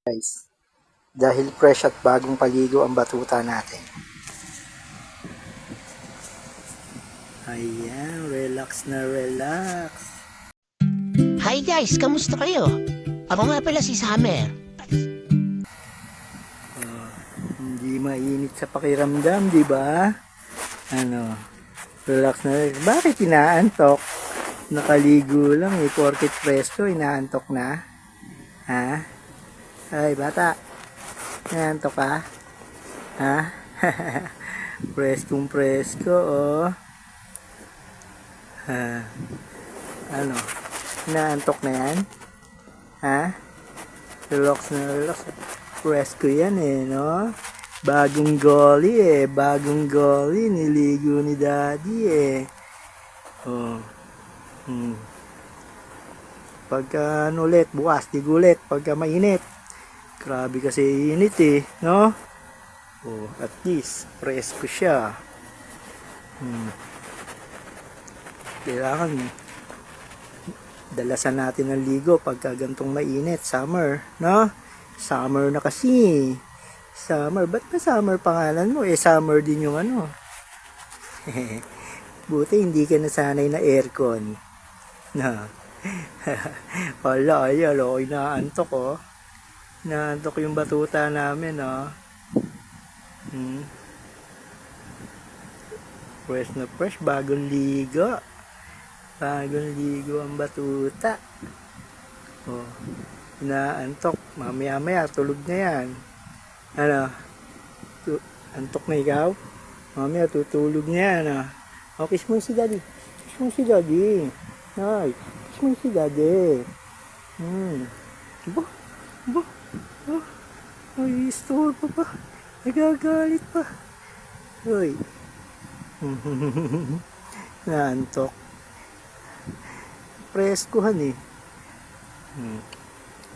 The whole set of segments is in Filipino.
Guys, dahil fresh at bagong paligo ang batuta natin. Ayan, relax na relax. Hi guys, kamusta kayo? Ako nga pala si Summer. Hindi mainit sa pakiramdam, di ba? Relax na relax. Bakit inaantok? Nakaligo lang eh, porket presto, inaantok na. Ha? Ay, bata. Inaantok ka? Ha? Preskong presko, oh. Ha? Ano? Inaantok na yan? Ha? Relax na relax. Presko yan eh, no? Bagong goalie eh. Bagong goalie. Niligo ni daddy eh. Oh. Pagka ulit, bukas, tigulit. Pagka mainit. Grabe kasi init eh, no? Oh, at least, presko siya. Kailangan dalasan natin ang ligo pagka gantong mainit, summer, no? Summer na kasi. Summer, ba't ba summer pangalan mo? Eh, summer din yung ano. Buti hindi ka nasanay na aircon. Na. Wala, ayan, okay, naantok, oh. Naantok yung batuta namin, oh. Fresh na fresh, bagong ligo. Bagong ligo ang batuta. Oh, naantok. Mamaya-maya, tulog na yan. Ano? Antok na ikaw? Mamaya, tutulog na yan, ah. Oh, kiss mo si daddy. Kiss mo si daddy. Ay, kiss mo si daddy. Ba? Ba? Oh, ay, store pa pa. Nagagalit pa. Uy. Naantok. Preskuhan eh.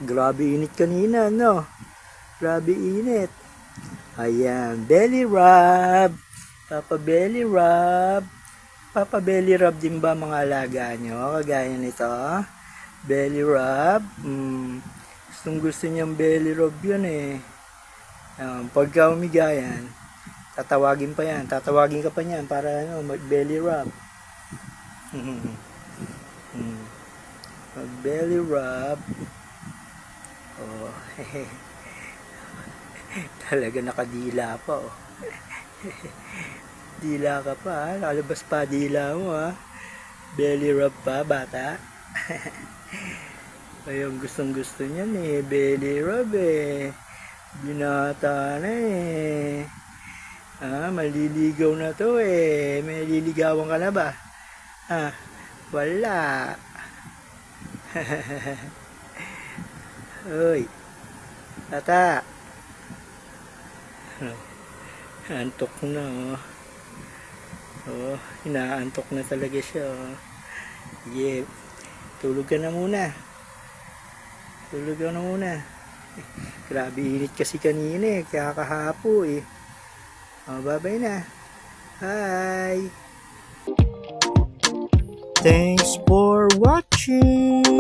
Grabe init kanina, no? Grabe init. Ayan, belly rub. Papa belly rub. Papa belly rub din ba mga alaga nyo? Kagaya nito. Belly rub. Gustong gusto niyang belly rub yun eh. Pagka umiga yan, tatawagin pa yan. Tatawagin ka pa niyan para ano, mag belly rub. Mag belly rub. Oh, talaga nakadila pa, oh. Dila ka pa, ha? Nakalabas pa dila mo, ha? Belly rub pa, bata. Ayun, gustong gusto niyan eh. Belly rub eh. Binata na eh. Maliligaw na to eh. May liligawan ka na ba? Wala. Uy. Tata. Antok na, oh. Oh, inaantok na talaga siya, oh. Sige. Tulog ka na muna. Tulog ka na muna. Grabe init kasi kanina eh. Kaya kahapo eh. Oh, bye-bye na. Bye. Thanks for watching.